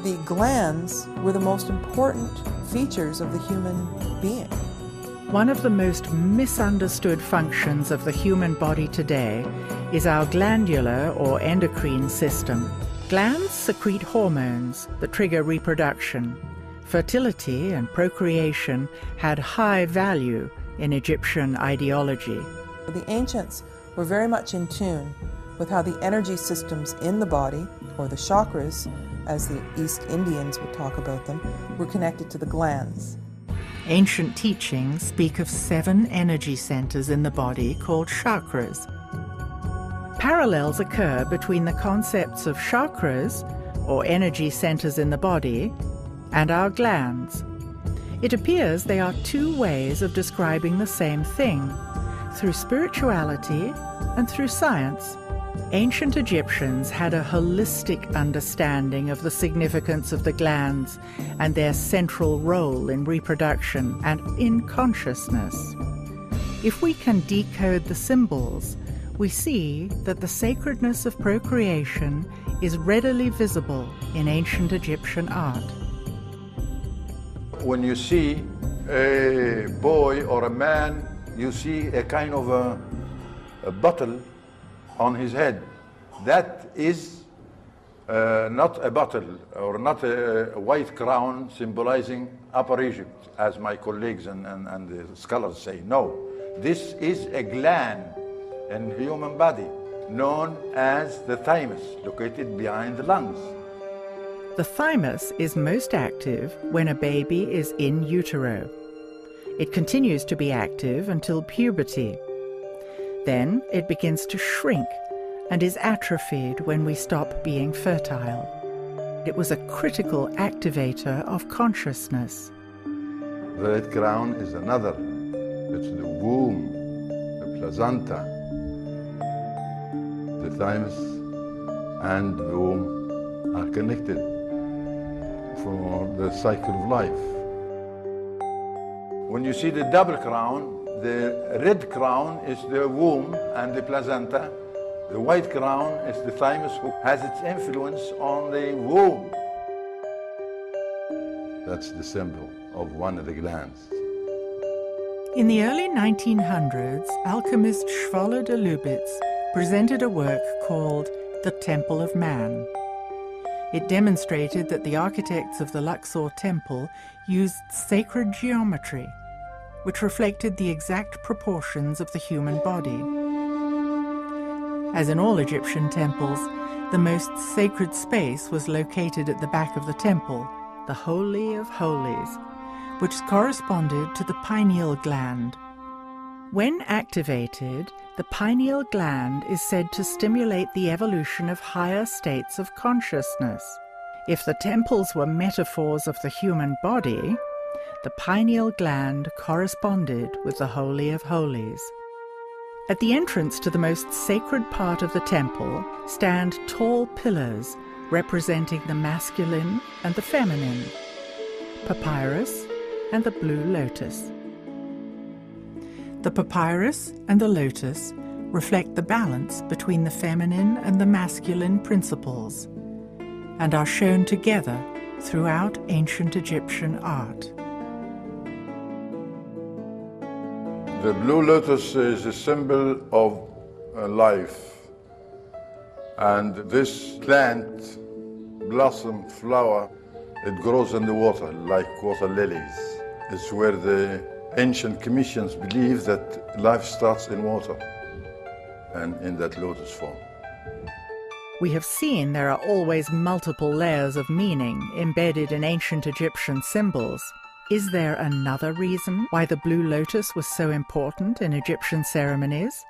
the glands were the most important features of the human being. One of the most misunderstood functions of the human body today is our glandular or endocrine system. Glands secrete hormones that trigger reproduction. Fertility and procreation had high value in Egyptian ideology. The ancients were very much in tune with how the energy systems in the body, or the chakras, as the East Indians would talk about them, were connected to the glands. Ancient teachings speak of 7 energy centers in the body called chakras. Parallels occur between the concepts of chakras, or energy centers in the body, and our glands. It appears they are 2 ways of describing the same thing, through spirituality and through science. Ancient Egyptians had a holistic understanding of the significance of the glands and their central role in reproduction and in consciousness. If we can decode the symbols, we see that the sacredness of procreation is readily visible in ancient Egyptian art. When you see a boy or a man, you see a kind of a bottle on his head. That is not a bottle or not a white crown symbolizing Upper Egypt, as my colleagues and the scholars say. No, this is a gland in the human body known as the thymus, located behind the lungs. The thymus is most active when a baby is in utero. It continues to be active until puberty. Then it begins to shrink and is atrophied when we stop being fertile. It was a critical activator of consciousness. The red crown is another. It's the womb, the placenta. The thymus and the womb are connected for the cycle of life. When you see the double crown, the red crown is the womb and the placenta. The white crown is the thymus, who has its influence on the womb. That's the symbol of one of the glands. In the early 1900s, alchemist Schwaller de Lubitz presented a work called The Temple of Man. It demonstrated that the architects of the Luxor temple used sacred geometry, which reflected the exact proportions of the human body. As in all Egyptian temples, the most sacred space was located at the back of the temple, the Holy of Holies, which corresponded to the pineal gland. When activated, the pineal gland is said to stimulate the evolution of higher states of consciousness. If the temples were metaphors of the human body, the pineal gland corresponded with the Holy of Holies. At the entrance to the most sacred part of the temple stand tall pillars representing the masculine and the feminine, papyrus and the blue lotus. The papyrus and the lotus reflect the balance between the feminine and the masculine principles and are shown together throughout ancient Egyptian art. The blue lotus is a symbol of life, and this plant, blossom, flower, it grows in the water like water lilies. It's where the ancient Commissions believe that life starts in water and in that lotus form. We have seen there are always multiple layers of meaning embedded in ancient Egyptian symbols. Is there another reason why the blue lotus was so important in Egyptian ceremonies?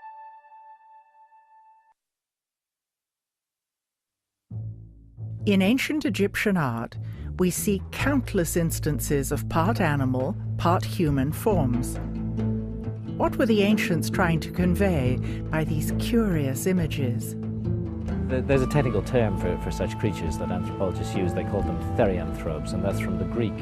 In ancient Egyptian art, we see countless instances of part animal, part human forms. What were the ancients trying to convey by these curious images? There's a technical term for such creatures that anthropologists use. They call them therianthropes, and that's from the Greek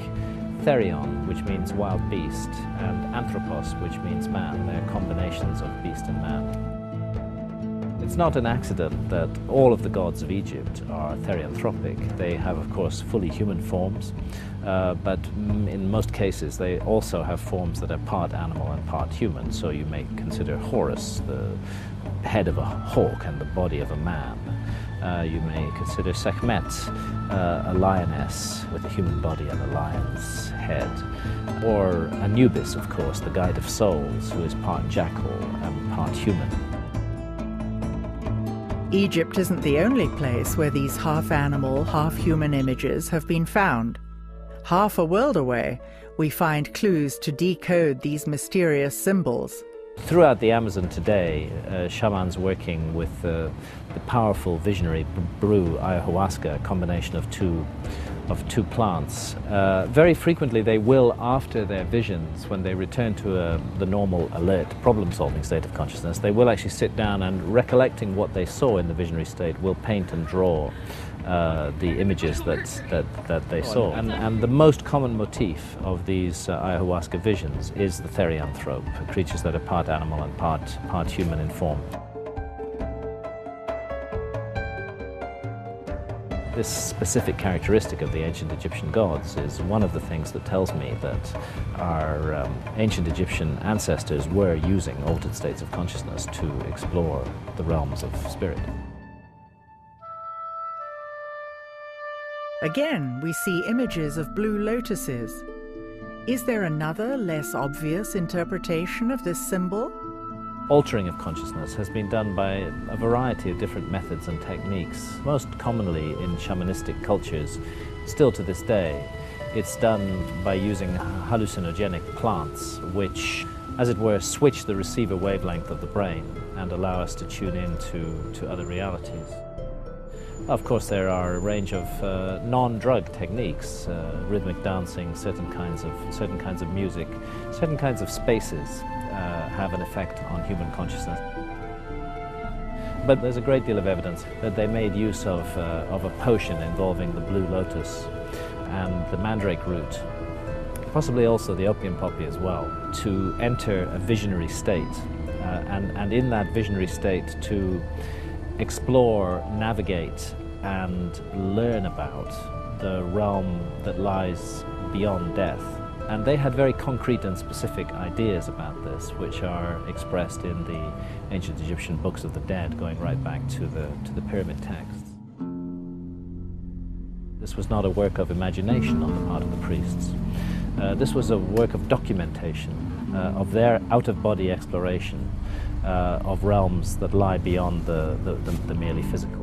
therion, which means wild beast, and anthropos, which means man. They're combinations of beast and man. It's not an accident that all of the gods of Egypt are therianthropic. They have, of course, fully human forms, but in most cases they also have forms that are part animal and part human. So you may consider Horus the head of a hawk and the body of a man. You may consider Sekhmet a lioness with a human body and a lion's head. Or Anubis, of course, the guide of souls, who is part jackal and part human. Egypt isn't the only place where these half-animal, half-human images have been found. Half a world away, we find clues to decode these mysterious symbols. Throughout the Amazon today, shamans working with the powerful visionary brew ayahuasca, a combination of two plants. Very frequently they will, after their visions, when they return to the normal, alert, problem-solving state of consciousness, they will actually sit down and, recollecting what they saw in the visionary state, will paint and draw the images that they saw. And the most common motif of these ayahuasca visions is the therianthrope, creatures that are part animal and part human in form. This specific characteristic of the ancient Egyptian gods is one of the things that tells me that our ancient Egyptian ancestors were using altered states of consciousness to explore the realms of spirit. Again, we see images of blue lotuses. Is there another, less obvious interpretation of this symbol? Altering of consciousness has been done by a variety of different methods and techniques. Most commonly in shamanistic cultures, still to this day, it's done by using hallucinogenic plants which, as it were, switch the receiver wavelength of the brain and allow us to tune in to other realities. Of course, there are a range of non-drug techniques, rhythmic dancing, certain kinds of music, certain kinds of spaces have an effect on human consciousness. But there's a great deal of evidence that they made use of a potion involving the blue lotus and the mandrake root, possibly also the opium poppy as well, to enter a visionary state, and in that visionary state to explore, navigate, and learn about the realm that lies beyond death. And they had very concrete and specific ideas about this, which are expressed in the ancient Egyptian books of the dead, going right back to the pyramid texts. This was not a work of imagination on the part of the priests. This was a work of documentation, of their out-of-body exploration of realms that lie beyond the merely physical.